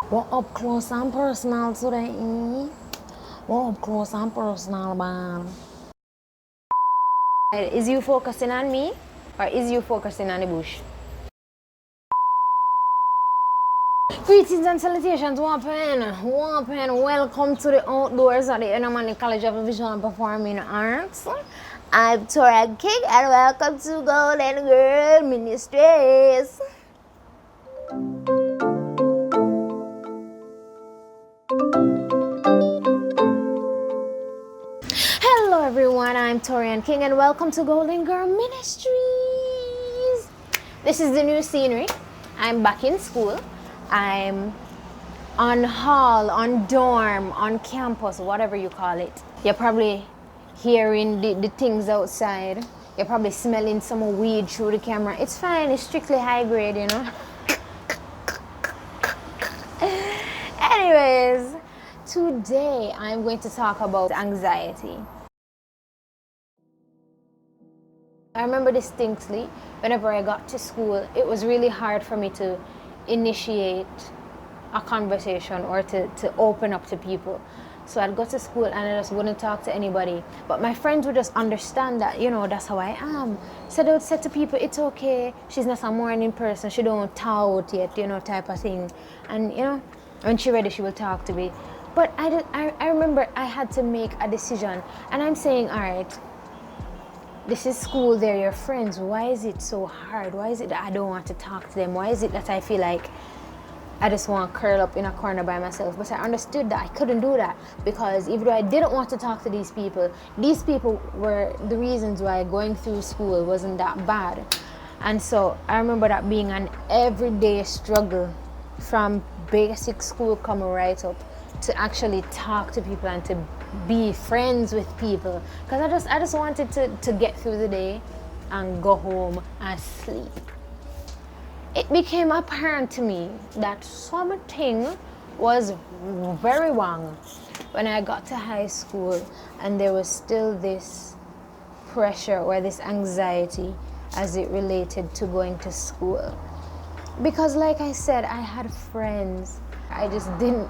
What up close and personal today? What up close and personal, man? Is you focusing on me or is you focusing on the bush? Greetings and salutations, Wapen. Welcome to the outdoors at the Enomani College of Visual and Performing Arts. I'm Tora King and welcome to Golden Girl Ministries. Hello everyone, I'm Torian King and welcome to Golden Girl Ministries. This is the new scenery. I'm back in school. I'm on hall, on dorm, on campus, whatever you call it. You're probably hearing the things outside. You're probably smelling some weed through the camera. It's fine, it's strictly high grade, you know. Anyways, today I'm going to talk about anxiety. I remember distinctly whenever I got to school, it was really hard for me to initiate a conversation or to open up to people. So I'd go to school and I just wouldn't talk to anybody. But my friends would just understand that, you know, that's how I am. So they would say to people, it's okay, she's not a morning person, she don't tout yet, you know, type of thing. And, you know, when she's ready, she will talk to me. But I remember I had to make a decision. And I'm saying, all right, this is school, they're your friends. Why is it so hard? Why is it that I don't want to talk to them? Why is it that I feel like I just want to curl up in a corner by myself? But I understood that I couldn't do that because even though I didn't want to talk to these people were the reasons why going through school wasn't that bad. And so I remember that being an everyday struggle from basic school coming right up to actually talk to people and to be friends with people, because I just wanted to get through the day and go home and sleep. It became apparent to me that something was very wrong when I got to high school and there was still this pressure or this anxiety as it related to going to school. Because like I said, I had friends. I just didn't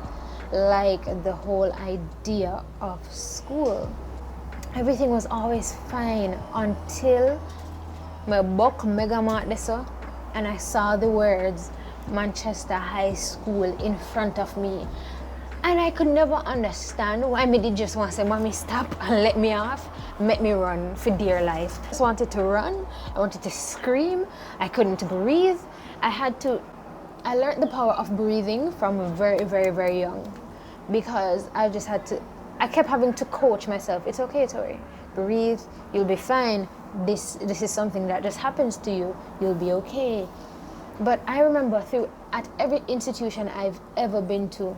like the whole idea of school. Everything was always fine until my book mega mark this and I saw the words Manchester High School in front of me. And I could never understand why me did just want to say, Mommy, stop and let me off, make me run for dear life. I just wanted to run, I wanted to scream, I couldn't breathe. I learned the power of breathing from very, very, very young because I kept having to coach myself. It's okay, Tori, breathe, you'll be fine. This is something that just happens to you, you'll be okay. But I remember at every institution I've ever been to,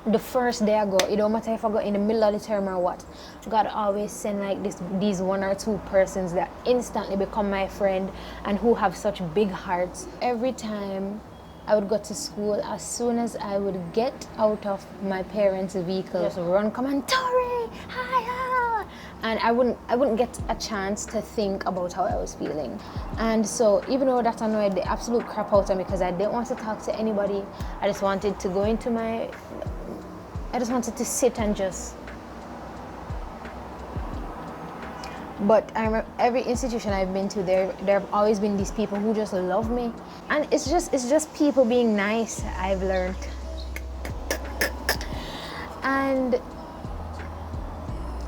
the first day I go, it don't matter if I go in the middle of the term or what, God always send like these one or two persons that instantly become my friend and who have such big hearts. Every time I would go to school, as soon as I would get out of my parents' vehicle, just run, come on, Tori, hi. And I wouldn't get a chance to think about how I was feeling. And so even though that annoyed the absolute crap out of me because I didn't want to talk to anybody, I just wanted to sit and just. But I remember every institution I've been to, there have always been these people who just love me. And it's just people being nice, I've learned. And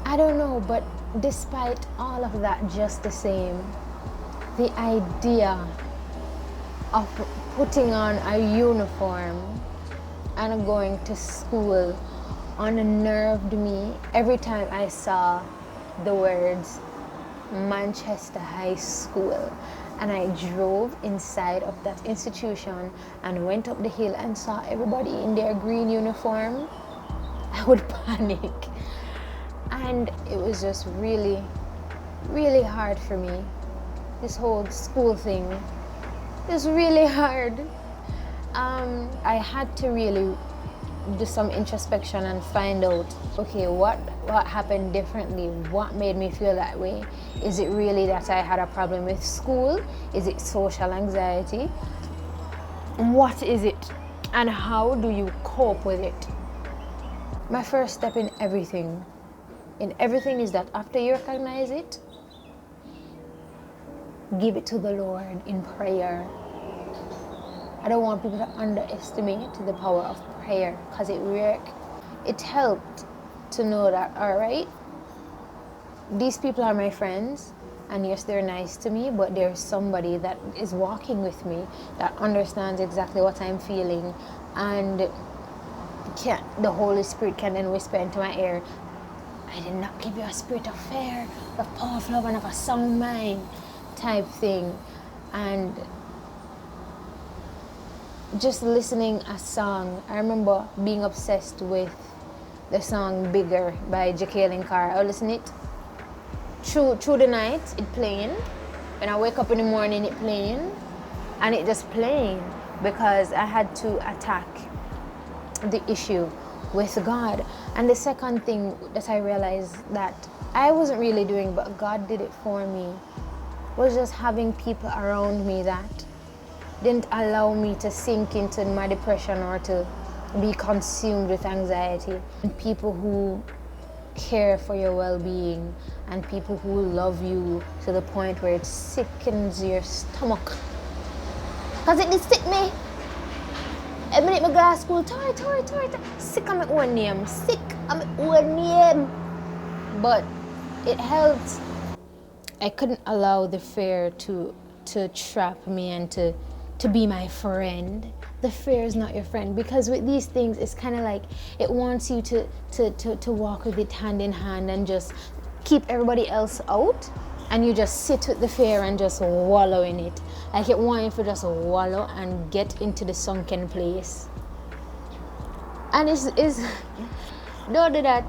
I don't know, but despite all of that, just the same, the idea of putting on a uniform and going to school unnerved me every time I saw the words Manchester High School. And I drove inside of that institution and went up the hill and saw everybody in their green uniform. I would panic. And it was just really, really hard for me. This whole school thing is really hard. I had to really do some introspection and find out, okay, what happened differently? What made me feel that way? Is it really that I had a problem with school? Is it social anxiety? What is it? And how do you cope with it? My first step in everything is that after you recognize it, give it to the Lord in prayer. I don't want people to underestimate the power of prayer, because it works. It helped to know that, all right, these people are my friends, and yes, they're nice to me, but there's somebody that is walking with me that understands exactly what I'm feeling, and the Holy Spirit can then whisper into my ear, I did not give you a spirit of fear, but of power, of love, and of a sound mind type thing. And just listening a song, I remember being obsessed with the song Bigger by Jacqueline Carr. I would listen it through the night, it playing. When I wake up in the morning, it playing. And it just playing because I had to attack the issue with God. And the second thing that I realized that I wasn't really doing, but God did it for me, was just having people around me that didn't allow me to sink into my depression or to be consumed with anxiety. And people who care for your well-being, and people who love you to the point where it sickens your stomach. Because it did sick me. I minute my go to school, sick of my own name, But it helped. I couldn't allow the fear to trap me and to be my friend. The fear is not your friend, because with these things, it's kind of like it wants you to walk with it hand in hand and just keep everybody else out, and you just sit with the fear and just wallow in it. Like it wants you to just wallow and get into the sunken place. And it's don't do that.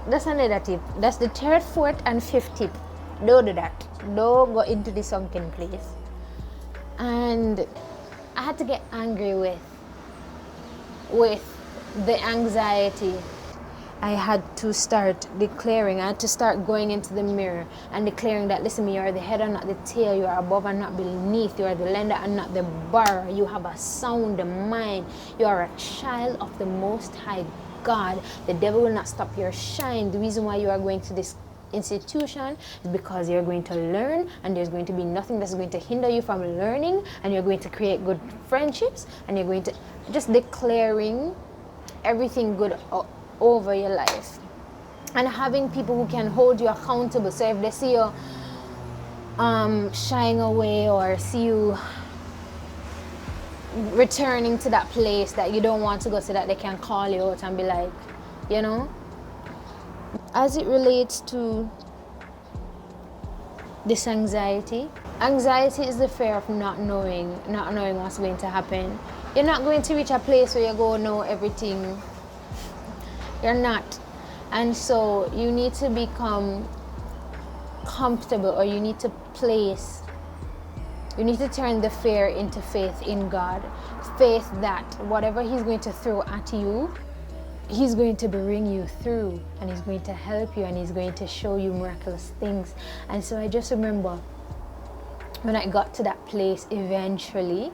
That's another tip. That's the third, fourth, and fifth tip. Don't do that. Don't go into the sunken place. And I had to get angry with the anxiety. I had to start declaring, I had to start going into the mirror and declaring that, listen, you are the head and not the tail, you are above and not beneath, you are the lender and not the borrower, you have a sound mind, you are a child of the Most High God. The devil will not stop your shine. The reason why you are going to this institution is because you're going to learn, and there's going to be nothing that's going to hinder you from learning, and you're going to create good friendships, and you're going to just declaring everything good over your life, and having people who can hold you accountable. So if they see you shying away, or see you returning to that place that you don't want to go, so that they can call you out and be like, you know. As it relates to this anxiety is the fear of not knowing what's going to happen. You're not going to reach a place where you go know everything. You're not. And so you need to become comfortable, or you need to turn the fear into faith in God. Faith that whatever He's going to throw at you, He's going to bring you through, and He's going to help you, and He's going to show you miraculous things. And so I just remember when I got to that place eventually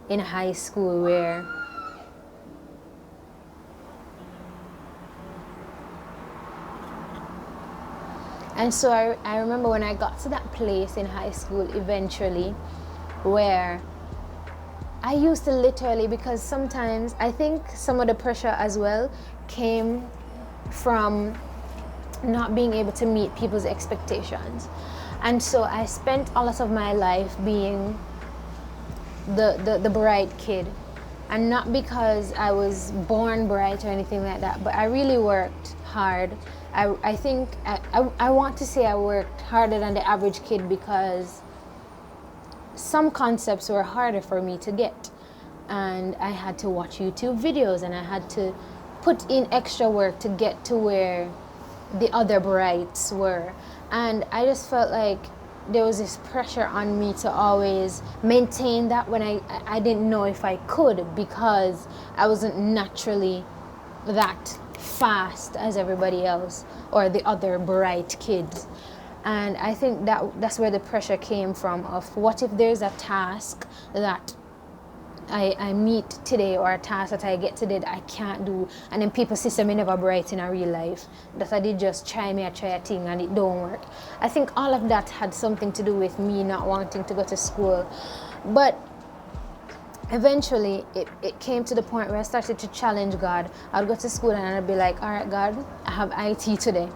in high school where I remember when I got to that place in high school eventually where I used to literally, because sometimes I think some of the pressure as well came from not being able to meet people's expectations. And so I spent a lot of my life being the bright kid. And not because I was born bright or anything like that, but I really worked hard. I think I want to say I worked harder than the average kid, because some concepts were harder for me to get, and I had to watch YouTube videos, and I had to put in extra work to get to where the other brights were. And I just felt like there was this pressure on me to always maintain that when I didn't know if I could, because I wasn't naturally that fast as everybody else or the other bright kids. And I think that's where the pressure came from, of what if there's a task that I meet today, or a task that I get today that I can't do, and then people see me never bright in a real life, that I did just try a thing and it don't work. I think all of that had something to do with me not wanting to go to school. But eventually it came to the point where I started to challenge God. I'd go to school and I'd be like, all right, God, I have IT today.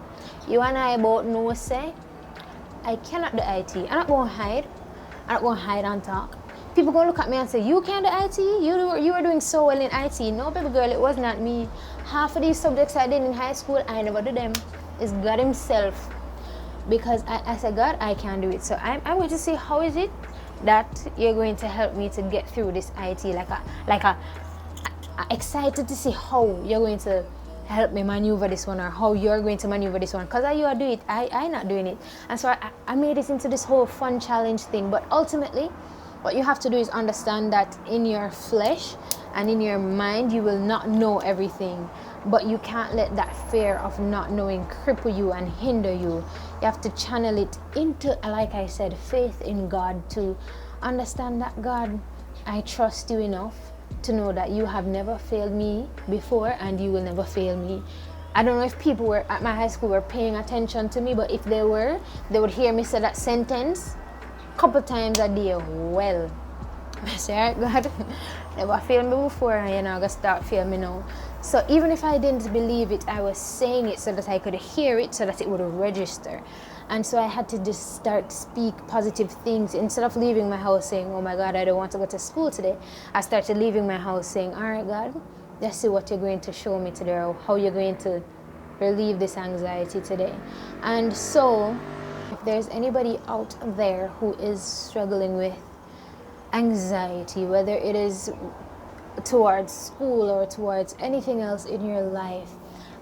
You and I both know, say, I cannot do IT. I'm not going to hide. I'm not going to hide and talk. People going to look at me and say, you can't do IT? You were doing so well in IT. No, baby girl, it was not me. Half of these subjects I did in high school, I never did them. It's God himself. Because I said, God, I can't do it. So I'm going to see how is it that you're going to help me to get through this IT. Excited to see how you're going to help me maneuver this one, or how you're going to maneuver this one, because you are doing it, I not doing it. And so I made it into this whole fun challenge thing. But ultimately what you have to do is understand that in your flesh and in your mind you will not know everything, but you can't let that fear of not knowing cripple you and hinder you. You have to channel it into, like I said, faith in God, to understand that, God, I trust you enough to know that you have never failed me before and you will never fail me. I don't know if people were at my high school were paying attention to me, but if they were, they would hear me say that sentence a couple times a day. Well, I say, all right, God, never failed me before, and you're not gonna start failing me now. So even if I didn't believe it, I was saying it so that I could hear it, so that it would register. And so I had to just start speak positive things. Instead of leaving my house saying, oh my God, I don't want to go to school today, I started leaving my house saying, all right, God, let's see what you're going to show me today, or how you're going to relieve this anxiety today. And so if there's anybody out there who is struggling with anxiety, whether it is towards school or towards anything else in your life,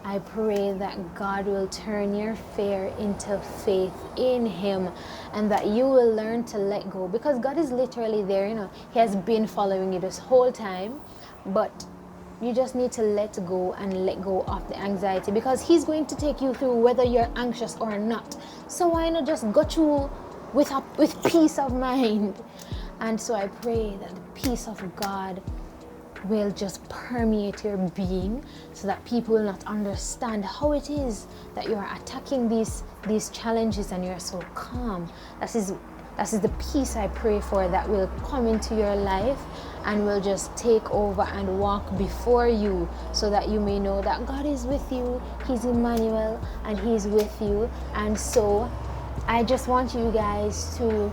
I pray that God will turn your fear into faith in him, and that you will learn to let go, because God is literally there. He has been following you this whole time, but you just need to let go and let go of the anxiety, because he's going to take you through whether you're anxious or not. So why not just go through with peace of mind? And so I pray that the peace of God will just permeate your being, so that people will not understand how it is that you are attacking these challenges and you're so calm. That is the peace I pray for, that will come into your life and will just take over and walk before you, so that you may know that God is with you. He's Emmanuel and he's with you. And so I just want you guys to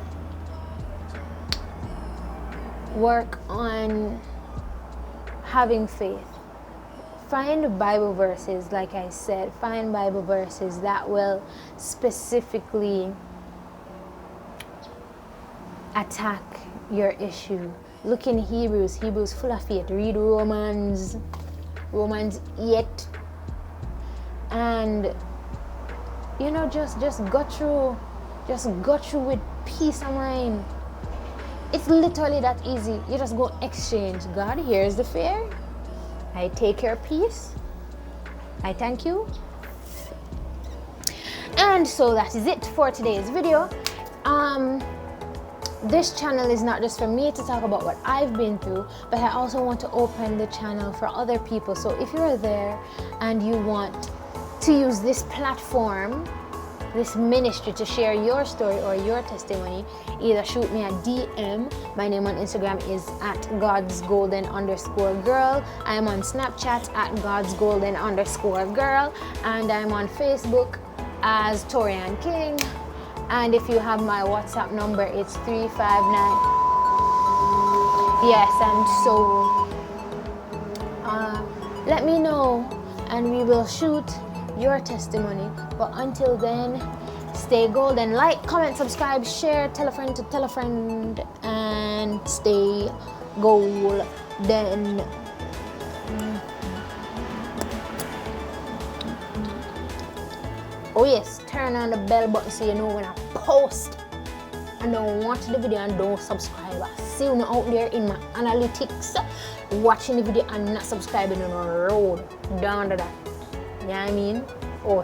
work on having faith. Find Bible verses, like I said, find Bible verses that will specifically attack your issue. Look in Hebrews full of faith. Read Romans 8, and just go through with peace of mind. It's literally that easy. You just go exchange. God, here's the fear. I take your peace. I thank you. And so that is it for today's video. This channel is not just for me to talk about what I've been through, but I also want to open the channel for other people. So if you're there and you want to use this platform, this ministry, to share your story or your testimony, either shoot me a DM. My name on Instagram is @godsgolden_girl. I am on Snapchat @godsgolden_girl, and I'm on Facebook as Torian King. And if you have my WhatsApp number, it's 359. Yes, and so let me know and we will shoot your testimony. But until then, stay golden. Like, comment, subscribe, share, tell a friend to tell a friend, and stay golden. Oh yes, turn on the bell button so you know when I post. And don't watch the video and don't subscribe. I see you out there in my analytics watching the video and not subscribing on the road down to that. You know what I mean? Oh.